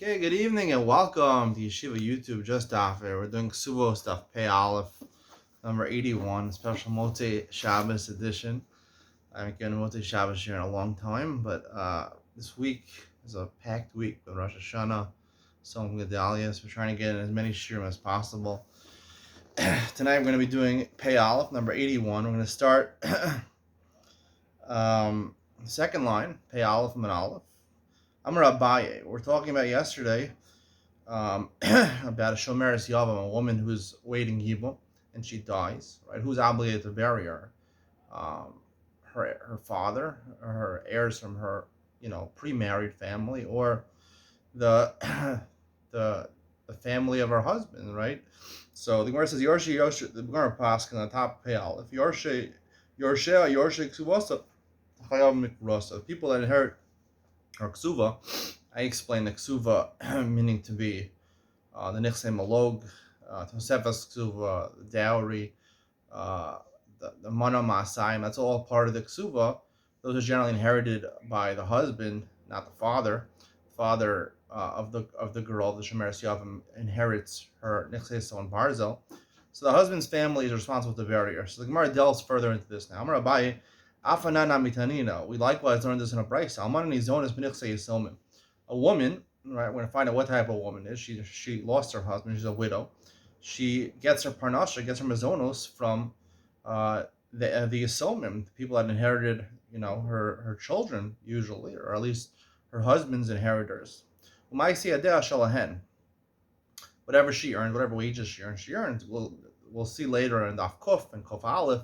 Okay, good evening and welcome to Yeshiva YouTube. Just Daf It. We're doing Kesubos stuff. Pei Aleph, number 81, special Motzei Shabbos edition. I haven't given Motzei Shabbos here in a long time, but this week is a packed week with Rosh Hashanah, Som Gedalia, so we're trying to get in as many shirim as possible. Tonight we're going to be doing Pei Aleph, number 81. We're going to start the second line, Pei Aleph and Aleph. Amar Abaye. We're talking about yesterday about a shomeres yavam, a woman who's waiting yibum and she dies. Right? Who's obligated to bury her? Her father, or her heirs from her pre-married family, or the the family of her husband. Right? So the Gemara says Yorshe. The Gemara pasuk on the top pale. If Yorshe Kesubos chayav mikrosa. People that inherit or ksuva, I explained the ksuva meaning to be the nichsei malog, tosefas ksuva, the dowry, the mana masayim. That's all part of the ksuva. Those are generally inherited by the husband, not the father. The father of the girl, the shemeres yavam, inherits her nichsei son barzel. So the husband's family is responsible to bury her. So the Gemara delves further into this now. Amar Abaye. We likewise learned this in a brayso. A woman, right? We're going to find out what type of woman is. She lost her husband. She's a widow. She gets her parnasha, gets her mazonos from the yisomim, the people that inherited, her children usually, or at least her husband's inheritors. Whatever she earned, whatever wages she earned. We'll see later in Daf Kuf and Kuf Aleph.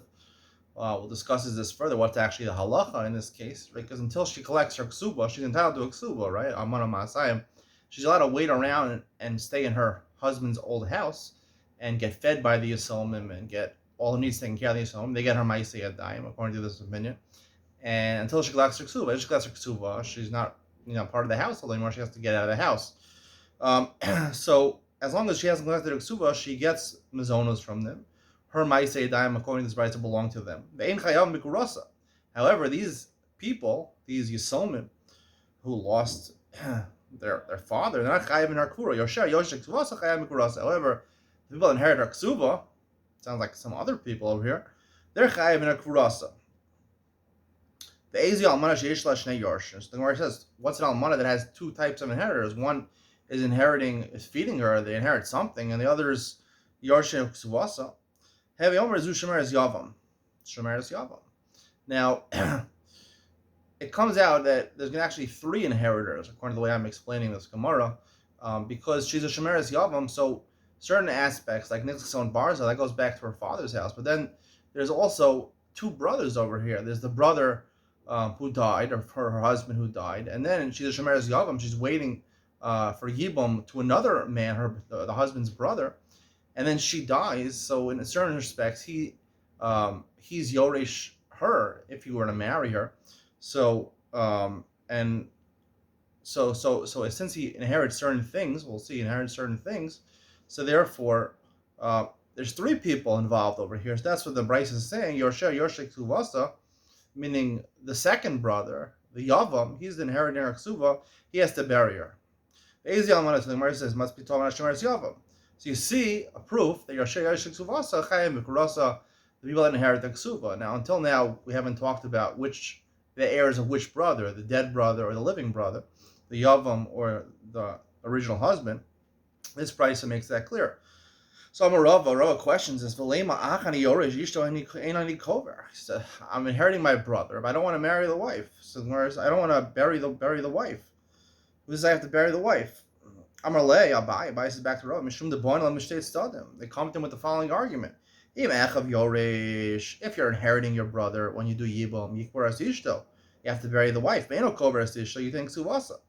We'll discuss this further, what's actually the halacha in this case, right? Because until she collects her ksuba, she's entitled to a ksuba, right? Amana Masayim. She's allowed to wait around and stay in her husband's old house and get fed by the Yisomim and get all the needs taken care of the Yisomim. They get her Ma'aseh Yadayim, according to this opinion. And until she collects her ksuba, if she collects her ksuba, she's not part of the household anymore. She has to get out of the house. So as long as she hasn't collected her ksuba, she gets mazonos from them. Her Ma'aseh Yadayim, according to this right, to belong to them. However, these people, these Yisomim, who lost their father, they're not chayav in her kura. However, the people that inherit her ksuba, sounds like some other people over here, they're chayav in her kurasa. The ezi almana sheish la shnei yarshin. So the Gemara says, what's an almana that has two types of inheritors? One is feeding her, they inherit something, and the other is yarshin ksuvasa. Heavy Omer is Shemeres Yavam. Shemeres Yavam. Now, it comes out that there's actually three inheritors, according to the way I'm explaining this Gemara, because she's a Shemeres Yavam, so certain aspects, like Nitzchon Barza, that goes back to her father's house. But then there's also two brothers over here. There's the brother who died, or her husband who died, and then she's a Shemeres Yavam. She's waiting for Yibum to another man, the husband's brother. And then she dies, so in certain respects, he's Yoresh her if you were to marry her. So since he inherits certain things, we'll see, he inherits certain things. So therefore, there's three people involved over here. So that's what the Bryce is saying. Yoshek Tuvasa, meaning the second brother, the Yavam, he's inheriting her Ksuva. He has to bury her. The Gemara says must be talking about Shemeres Yavam. So you see a proof that the people that inherit the ksuva. Now, until now, we haven't talked about the heirs of which brother, the dead brother or the living brother, the yavam or the original husband. This price makes that clear. So Rava questions this: he said, I'm inheriting my brother, but I don't want to marry the wife. So I don't want to bury the wife. Who says I have to bury the wife? Abai says back to Rav, they come to him with the following argument. If you're inheriting your brother when you do Yibum, you have to bury the wife. You think Ksuvasa.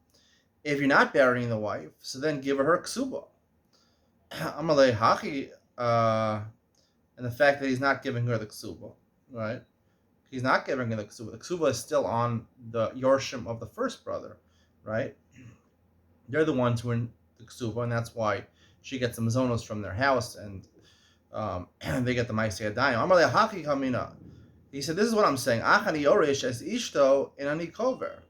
If you're not burying the wife, so then give her Ksuba. Amalei Hachi, and the fact that he's not giving her the Ksuba, right? He's not giving her the Ksuba. The Ksuba is still on the Yorshim of the first brother, right? They're the ones who are in the Ksuba, and that's why she gets the mazonos from their house, and they get the Ma'aseh Yadayim. Amalei Hachi Kamina. He said, this is what I'm saying. Achani Yoresh as Ishto in Ani Kover.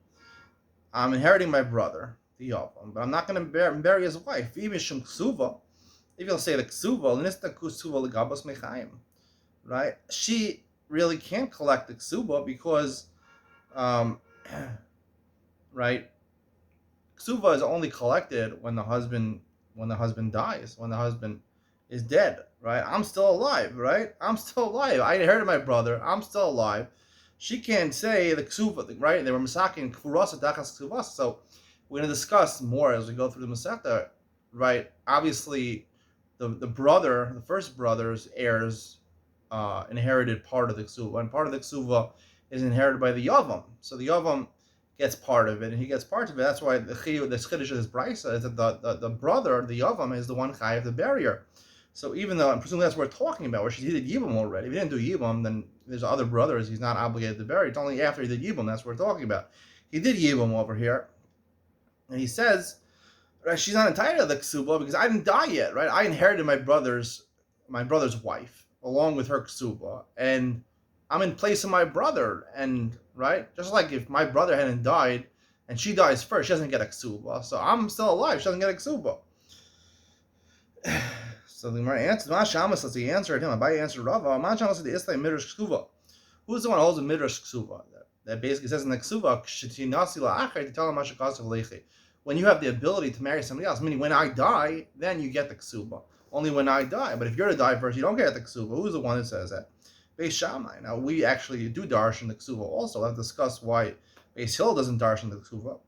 I'm inheriting my brother, the Yavam, but I'm not going to bury his wife. Even Shum Ksuva, if you'll say the Ksuva, Nista Ksuva Legabos Mechayim, right? She really can't collect the Ksuva because, right? Ksuva is only collected when the husband dies, when the husband is dead, right? I'm still alive, right? I'm still alive. I inherited my brother. I'm still alive. She can't say the Ksuva, right? They were masaking Kurasa Dachas Ksuvas. So we're going to discuss more as we go through the Masechta, right? Obviously, the first brother's heirs inherited part of the Ksuva, and part of the Ksuva is inherited by the Yavam. So the Yavam gets part of it, and he gets part of it. That's why the chiddush of this brisa is that the brother, the Yavam, is the one chayav the barrier. So even though, and presumably that's what we're talking about, where he did Yibam already. If he didn't do Yibam, then there's other brothers he's not obligated to bury. It's only after he did Yibam, that's what we're talking about. He did Yibam over here, and he says, right, she's not entitled to the ksuba because I didn't die yet, right? I inherited my brother's wife along with her ksuba, and I'm in place of my brother, and right, just like if my brother hadn't died and she dies first, she doesn't get a ksuba. So I'm still alive; she doesn't get a ksuba. So the Gemara answers, "Mashamas." Let's see, answer him. Abai answered Rava. Mashamas the Islay midrash ksuba. Who's the one who holds a midrash ksuba? That basically says in the ksuba, "Shetinasi la'achar to tell him mashakasav lechi." When you have the ability to marry somebody else, meaning when I die, then you get the ksuba. Only when I die. But if you're to die first, you don't get the ksuba. Who's the one that says that? Beis Shammai. Now, we actually do darshan the ksuba also. I've discussed why Beis Hill doesn't darshan the ksuba.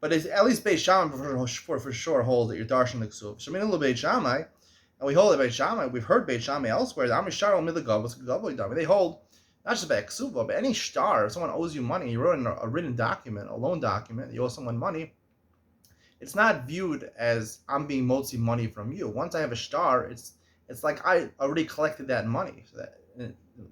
But it's, at least Beis Shammai for sure holds that you're darshan the ksuba. Shemin lo Beis Shammai, and we hold that Beis Shammai, we've heard Beis Shammai elsewhere, they hold not just about ksuba, but any shtar. If someone owes you money, you wrote in a written document, a loan document, you owe someone money, it's not viewed as I'm being motzi money from you. Once I have a shtar, it's like I already collected that money. So that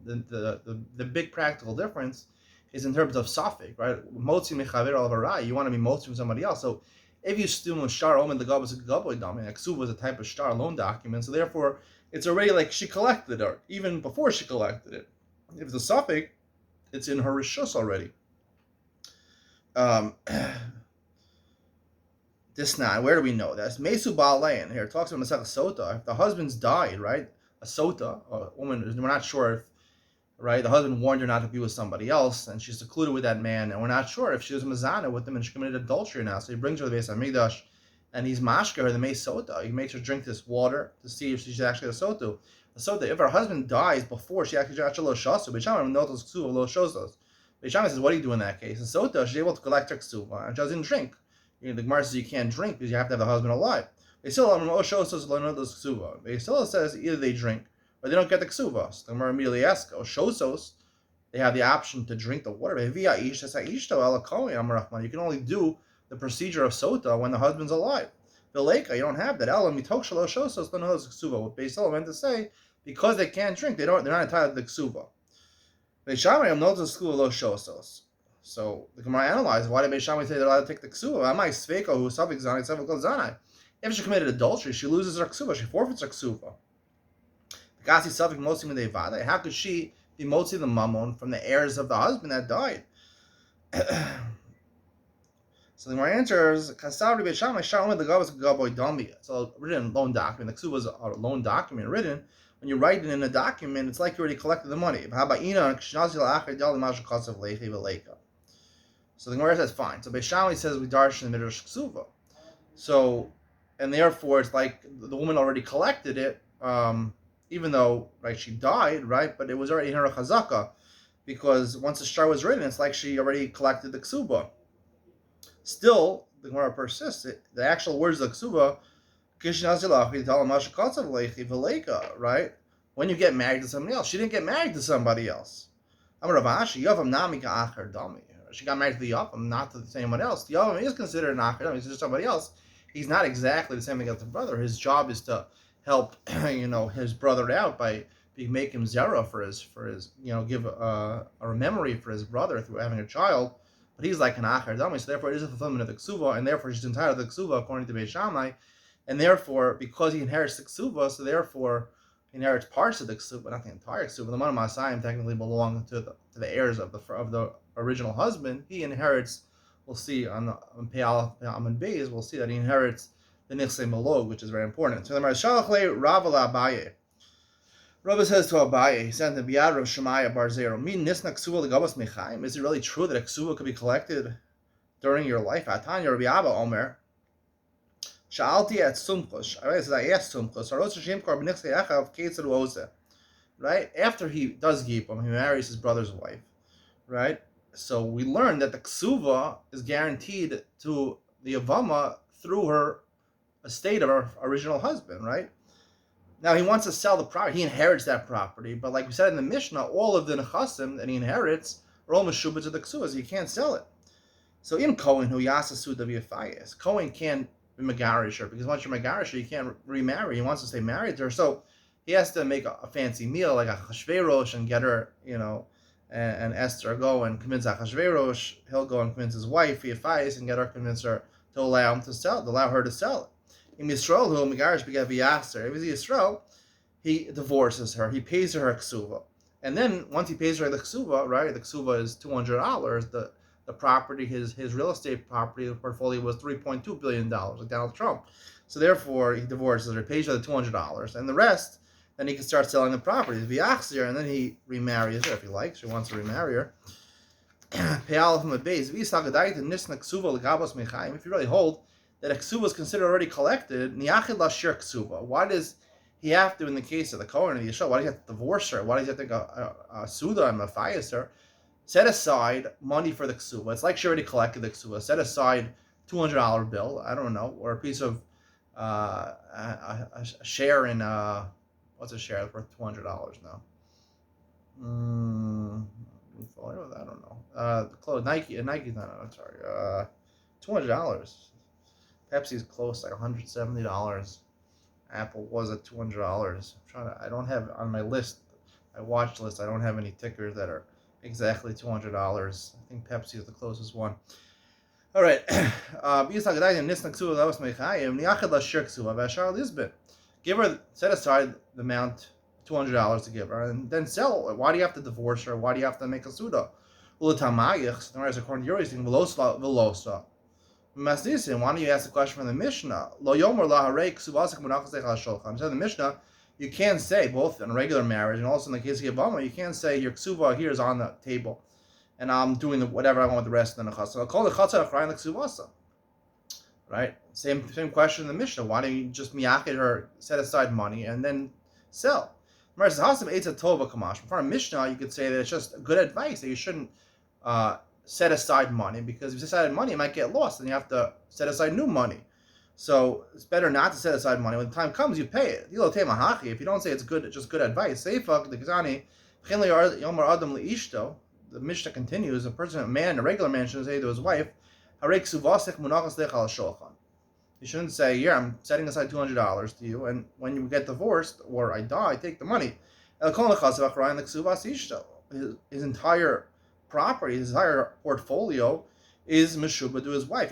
the big practical difference is in terms of suffix, right? Motzi mechaver al harai. You want to be motzi from somebody else. So if you steal a shtar omen the gabos gaboy dami, ksuba was a type of shtar loan document. So therefore, it's already like she collected it, even before she collected it. If it's a suffix, it's in her rishus already. This now, where do we know that? Mesu Ba'alayin here talks about Masech Sota. If the husband's died, right? A Sota, a woman, we're not sure if, right, the husband warned her not to be with somebody else, and she's secluded with that man, and we're not sure if she was Mazana with him and she committed adultery now. So he brings her to the Beis Hamikdash, and he's mashka her the Meis Sota. He makes her drink this water to see if she's actually a Sota. A Sota, if her husband dies before she actually lo shasu, Beishamai notos ksuva lo shosos. Beishamai says, what do you do in that case? A Sota, she's able to collect her ksuva, and she doesn't drink. The Gemara says you can't drink because you have to have the husband alive. They still says either they drink or they don't get the ksuvas. The Gemara immediately asks, Oshosos, they have the option to drink the water. You can only do the procedure of sota when the husband's alive. Vileka, you don't have that. What Beis Hillel meant to say, because they can't drink, they're not entitled to the ksuva. So the Gemara analyzed why did Beis Shammai say they're allowed to take the ksuva? If she committed adultery, she loses her ksuva. She forfeits her ksuva. How could she be motzi the mammon from the heirs of the husband that died? So the Gemara answers, it's a written loan document. The ksuva is a loan document written. When you write it in a document, it's like you already collected the money. So the Gemara says, fine. So Beis Shammai says we darshan the midrash ksuva. So, and therefore it's like the woman already collected it, even though right she died, right? But it was already in her chazaka, because once the shtar was written, it's like she already collected the ksuba. Still, the Gemara persists. The actual words of the ksuba, right? When you get married to somebody else, she didn't get married to somebody else. She got married to the Yavam, not to anyone else. The Yavam is considered an Achar, he's just somebody else. He's not exactly the same thing as the brother. His job is to help, his brother out by make him zera for his, give a memory for his brother through having a child. But he's like an Achar Dami, so therefore it is a fulfillment of the Ksuva, and therefore she's entitled to the Ksuva according to Beis Shammai, and therefore, because he inherits the Ksuva, so therefore he inherits parts of the Ksuva, not the entire Ksuva. The Manam Masayim technically belong to the heirs of the original husband. He inherits we'll see on Pei Aleph Amud Beis, we'll see that he inherits the Nichsei Malog, which is very important. So the Marshalachle Rav Abaye. Rabbi says to Abaye, he sent the Biad Rav Shemaya Bar Zero, Min Nisna Ksuva Legabas Mechaim. Is it really true that a Ksuva could be collected during your life? Atanya Rabbi Abba Omer. Sha'alti at Sumchus. I asked Sumchus. Aros Hashem Kor B'Nichsei Echav Ketzad Woze. Right? After he does Yibam, he marries his brother's wife. Right? So we learn that the Ksuva is guaranteed to the Avama through her estate of her original husband, right? Now he wants to sell the property. He inherits that property, but like we said in the Mishnah, all of the nechasim that he inherits are all meshubah to the ksuvas. He can't sell it. So in Cohen, who yasa suda v'yafayis, Cohen can't be megarish her because once you're megarish her, you can't remarry. He wants to stay married to her, so he has to make a fancy meal like a chashverosh and get her, and Esther go and convince Achashverosh. He'll go and convince his wife Yafayis and get her, convince her to allow her to sell it. In Yisrael, who megarish begat v'yaser. If he's Yisrael, he divorces her. He pays her ksuva, and then once he pays her the ksuva, right? The ksuva is $200. The property, his real estate property, the portfolio was $3.2 billion, like Donald Trump. So therefore, he divorces her, pays her the $200, and the rest, then he can start selling the properties v'yachzir, and then he remarries her if he likes. He wants to remarry her. Pei Aleph Amud Beis. If you really hold that a ksuva is considered already collected, niyachid lashir ksuva. Why does he have to, in the case of the Kohen and the Yeshua, why does he have to divorce her? Why does he have to go a suda and mafayas her? Set aside money for the ksuva. It's like she already collected the ksuva. Set aside $200 bill, I don't know, or a piece of a share in what's a share worth $200 now? I don't know. The clothes, Nike's not. I'm sorry. $200. Pepsi's close, like $170. Apple was at $200. I don't have on my list, my watch list. I don't have any tickers that are exactly $200. I think Pepsi is the closest one. All right. Give her, set aside the amount, $200 to give her, and then sell it. Why do you have to divorce her? Why do you have to make a suda? According to your reasoning, velosa. Why don't you ask the question from the Mishnah? So the Mishnah, you can't say, both in a regular marriage and also in the case of Yavama, you can't say your ksuva here is on the table and I'm doing whatever I want with the rest of the nechasa. I'll call the chasa achrayim the ksuvasa. Right? Same question in the Mishnah. Why don't you just miyakid her, set aside money, and then sell? For a Mishnah, you could say that it's just good advice that you shouldn't set aside money, because if you set aside money, it might get lost, and you have to set aside new money. So it's better not to set aside money. When the time comes, you pay it. If you don't say it's good, just good advice. The Mishnah continues: a man, a regular man, shouldn't say to his wife, "You shouldn't say, "Here, I'm setting aside $200 to you, and when you get divorced or I die, take the money." His entire property, his entire portfolio is meshubah to his wife.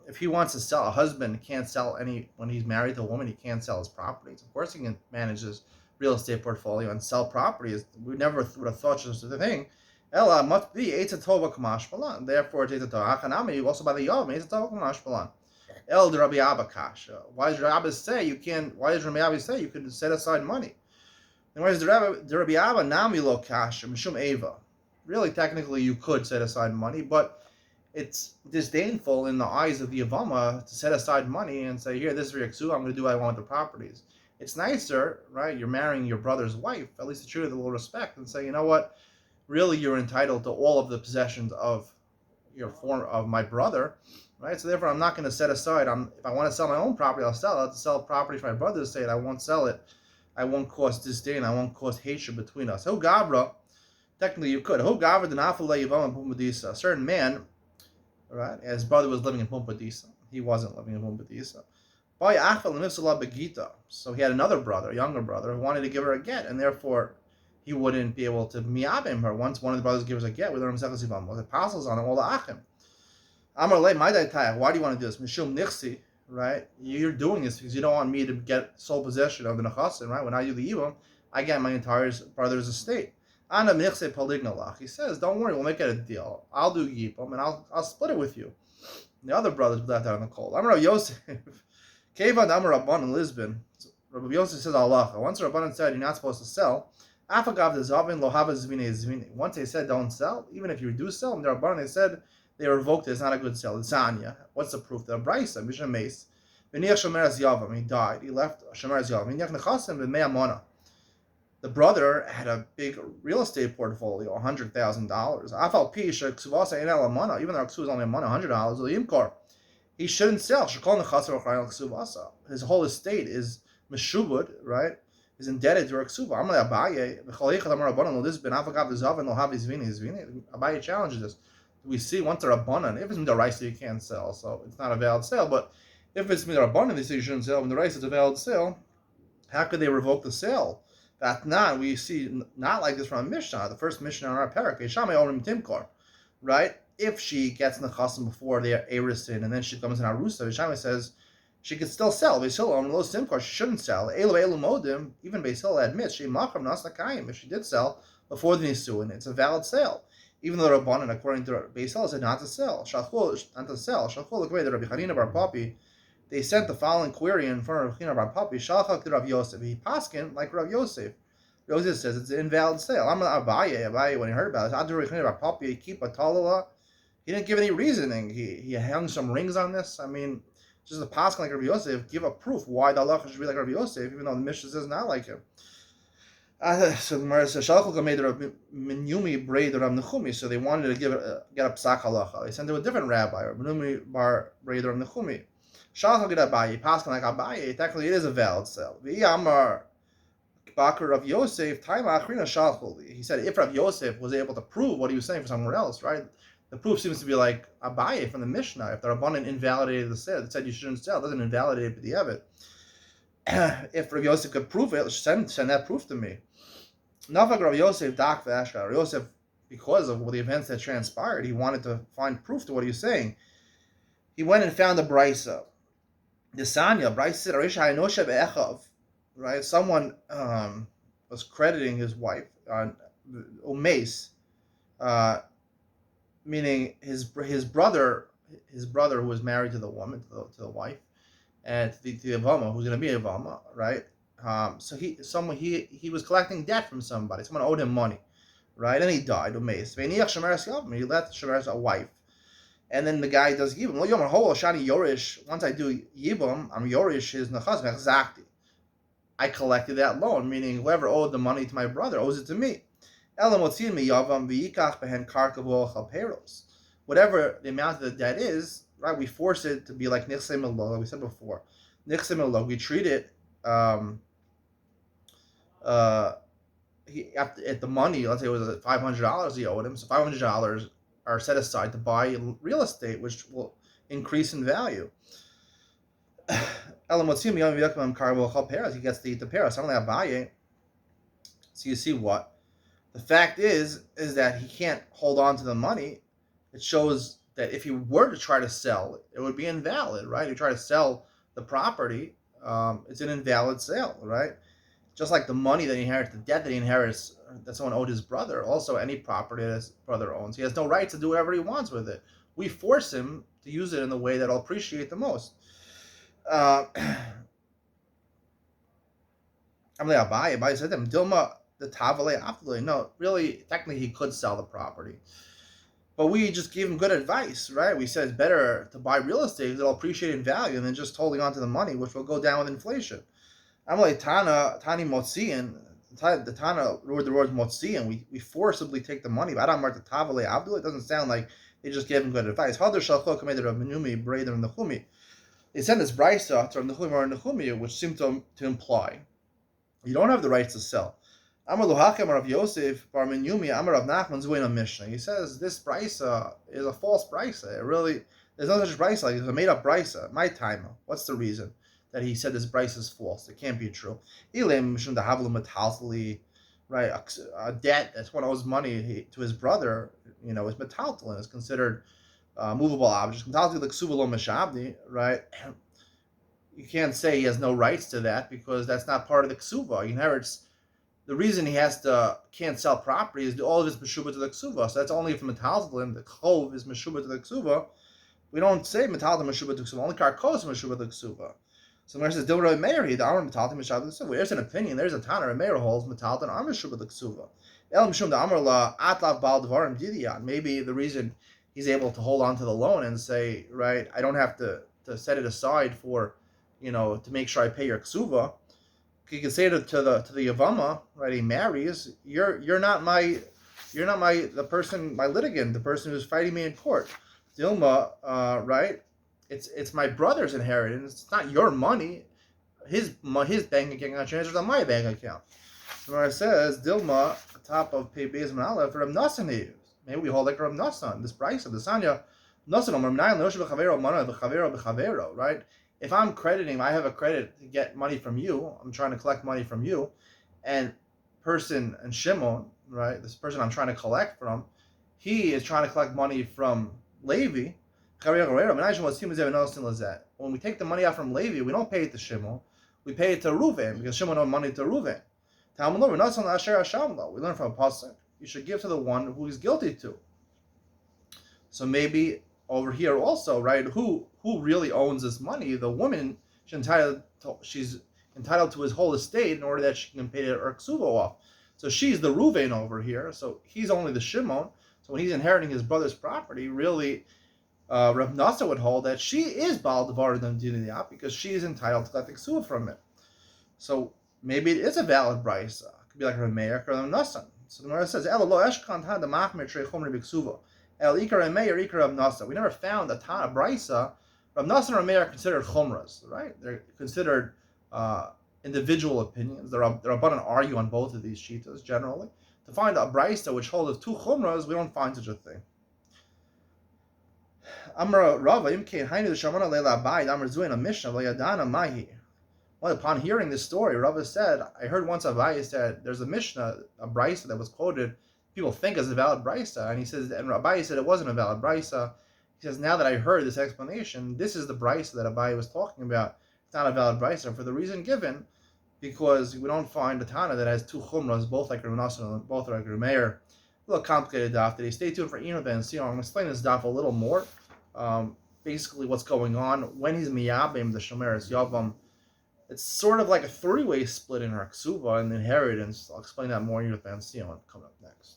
If he wants to sell, a husband can't sell when he's married to a woman, he can't sell his properties. Of course he can manage his real estate portfolio and sell properties. We never would have thought such a thing. Ella must be Eitza Tova Kamash Balan. Therefore, it's Eitza Tova. Hachanami, also by the Yom, Eitza Tova Kamash Balan. El de Rabbi Abba Kasha. Why does Rabbi say you can set aside money? And whereas the Rabbi Abba Nami Lo Kasha, Mishum Eva. Really, technically, you could set aside money, but it's disdainful in the eyes of the Yavama to set aside money and say, here, this is for your ksuva, I'm going to do what I want with the properties. It's nicer, right? You're marrying your brother's wife, at least treat her with a little respect, and say, you know what? Really, you're entitled to all of the possessions of my brother, right? So therefore, I'm not going to set aside. If I want to sell my own property, I'll sell it. I'll sell property for my brother's estate. I won't sell it. I won't cause disdain. I won't cause hatred between us. Ho gavra, technically you could. Ho gavra denafale yavam pumbedisa. A certain man, right? His brother was living in Pumbedisa. He wasn't living in Pumbedisa. So he had another brother, a younger brother, who wanted to give her a get, and therefore he wouldn't be able to miyabim her. Once one of the brothers gives her a get, we learn Mesechus Yevamos. The apostles on him, all the achim. Amar lei ma'idai tayach. Why do you want to do this? Mishum nichsi, right? You're doing this because you don't want me to get sole possession of the nechasim, right? When I do the yibum, I get my entire brother's estate. Ana michse polignalach. He says, don't worry, we'll make it a deal. I'll do yibum, and I'll split it with you. And the other brothers left out in the cold. Amar Yosef, Kevan Amar Rabban in Lisbon. Rabbi Yosef says Allah. Once Rabban said you're not supposed to sell, Afagav the Zavin Lohava Zvine Zvine. Once they said don't sell, even if you do sell, and the Rabban they said they revoked it. It's not a good sell. It's Anya. What's the proof? The Brisa Mishnah Mace. V'niach Shomer Yavam. He died. He left Shomer Yavam. V'niach Nechasim v'mei Amona. The brother had a big real estate portfolio, $100,000. Afal Pi Kesubos ain't Amona. Even though Kesubos is only $100, Yimkor. He shouldn't sell. His whole estate is meshubud, right? Is indebted to a ksuba. Abaye challenges this. We see once they're abundant, if it's midaraisa, you can't sell, so it's not a valid sale. But if it's midaraisa, they say you shouldn't sell. Midaraisa, it's a valid sale. How could they revoke the sale? That's not. We see not like this from a Mishnah. The first Mishnah in our parak, Shamay Orim Timkor, right? If she gets in the chasam before they are erisin, and then she comes in arusa, Shammai says she could still sell. Beis Hillel on low simkar, she shouldn't sell. Elu modim, even Beis Hillel admits she makam nasakayim. If she did sell before the nisuin, it's a valid sale. Even though the Rabbanan, according to Beis Hillel, said not to sell. Shalchul not to sell. Shalchul the way that Rabbi Chanina bar Papi, they sent the following query in front of Rabbi Chanina bar Papi. Shalchak to Rav Yosef. He paskin like Rav Yosef. Yosef says it's an invalid sale. I'm Abaye when he heard about it. Adu Rabbi Chanina bar Papi keep a talala. He didn't give any reasoning. He hung some rings on this. I mean, just a pasuk like Rabbi Yosef, give a proof why the halacha should be like Rabbi Yosef, even though the Mishnah says not like him. So the Gemara says, Shalchul made the Minyumi braid the Rav Nechumi, so they wanted to get a psak halacha. They sent to a different rabbi, Rav Minyumi bar braid the Rav Nechumi. Shalchul get Abaye, pasuk like Abaye, technically it is a valid sale. V'yamar Bakar Rav Yosef, Taima Achrina Shalchul. He said if Rav Yosef was able to prove what he was saying for somewhere else, right? The proof seems to be like Abaye from the Mishnah. If the Rabbanan invalidated the sale, it said you shouldn't sell, it doesn't invalidate it, but the if Rav Yosef could prove it, send that proof to me. Nafak Rav Yosef Dak Vashka. Rav Yosef, because of the events that transpired, he wanted to find proof to what he was saying. He went and found the Brisa. The Sanya, Brisa said, Echav, right? Someone was crediting his wife on Umes, meaning his brother who was married to the woman, to the wife, and to the Avama, who's going to be a Avama, right? So he was collecting debt from somebody. Someone owed him money, right? And he died. He left Shemeres a wife, and then the guy does Yibum. Once I do Yibum, I'm Yorish his Nachaz Mechzakti. I collected that loan, meaning whoever owed the money to my brother owes it to me. Whatever the amount of the debt is, right? We force it to be like Nichse Melo, like we said before. Nichse Melo, we treat it at the money, let's say it was $500 he owed him, so $500 are set aside to buy real estate, which will increase in value. He gets to eat the pear. So you see what? The fact is that he can't hold on to the money. It shows that if he were to try to sell, it would be invalid, right? If you try to sell the property, it's an invalid sale, right? Just like the money that he inherits, the debt that he inherits, that someone owed his brother, also any property that his brother owns, he has no right to do whatever he wants with it. We force him to use it in the way that I'll appreciate the most. Abaye said to him, Dilma, the Tavale Afdale. No, really, technically he could sell the property. But we just gave him good advice, right? We said it's better to buy real estate because it'll appreciate in value than just holding on to the money, which will go down with inflation. I'm like Tani Motzian, the Tana wrote the word Motzian. We forcibly take the money. But I don't mark the Tavale Abdul. It doesn't sound like they just gave him good advice. Hadar Shalchok made Rav Menumi, Breder and Nechumi. They sent this brisa to Rav Nechumi or Nechumi, which seemed to imply you don't have the rights to sell. Amar Luhakem Rav Yosef Bar Menumi Amar Rav Nachman Zuin Mishnah. He says this brisa is a false brisa. It really, there's no such brisa. Like it's a made up brisa. My time. What's the reason that he said this brisa is false? It can't be true. Right, a debt that someone owes money to his brother, is metaltalin, is considered movable object. Metaltalin like Kesubos Meshabdi, right? You can't say he has no rights to that because that's not part of the Kesuba. He inherits the reason he can't sell property is all of his meshuba to the ksuva. So that's only if metaltalim, the chov is meshuba to the ksuva. We don't say metaltalim meshuba to ksuva. Only karkos meshuba to ksuva. So when it says Dilra Meir, the Amar metaltalim meshuba to ksuva. There's an opinion. There's a Tana. Meir holds metaltalim are meshuba to ksuva. El mishum the Amar la atlav bal devarim didian. Maybe the reason he's able to hold on to the loan and say, right, I don't have to set it aside for, to make sure I pay your ksuva. You can say to the Yavama, right? He marries. You're not my litigant, the person who's fighting me in court. Dilma, right? It's my brother's inheritance. It's not your money. His bank account transfers on my bank account. So when it says Dilma, top of Pei Beis Manala for Rav Nassan he used. Maybe we hold like Rav Nassan, this price of the Sanya. Right? If I'm crediting, I have a credit to get money from you. I'm trying to collect money from you, and Shimon, right? This person I'm trying to collect from, he is trying to collect money from Levi. When we take the money out from Levi, we don't pay it to Shimon, we pay it to Reuven because Shimon owed money to Reuven. We learn from a pasuk. You should give to the one who is guilty to. So maybe over here also, right? Who really owns this money? The woman, she's entitled to his whole estate in order that she can pay her ksuva off. So she's the Ruvain over here. So he's only the Shimon. So when he's inheriting his brother's property, really, Rav Nasa would hold that she is Baal Devar Diniyah because she is entitled to collect the ksuva from it. So maybe it is a valid brisa. It could be like Rav Meir or Rav Nasa. So the Gemara says, "Elo lo eshkan ta the machmer trei chomri b'ksuva." El Ikar and Meir, Ikar Rav Nasa. We never found a Tana Brisa. Rav Nasa and Rav Meir are considered chomras, right? They're considered individual opinions. They're about to argue on both of these shitas generally. To find a Brisa which holds two chomras, we don't find such a thing. Amra Rava Imkein Hainu Shamana Leila Abai Amr Zuin a Mishnah Vayadana Mahi. Well, upon hearing this story, Rava said, I heard once Abai said there's a Mishnah, a Brisa that was quoted. People think is a valid brisa, and he says, and Abai said it wasn't a valid brisa. He says, now that I heard this explanation, this is the brisa that Abai was talking about. It's not a valid brisa for the reason given, because we don't find a Tana that has two chumras, both like Rav Nassan and both like Rav Meir. A little complicated daf today. Stay tuned for Eno Ben Sion. I'm going to explain this daf a little more. Basically, what's going on when he's miyabim the shomeres yavam. It's sort of like a three-way split in her ksuva and inheritance. I'll explain that more in Eno Ben Sion coming up next.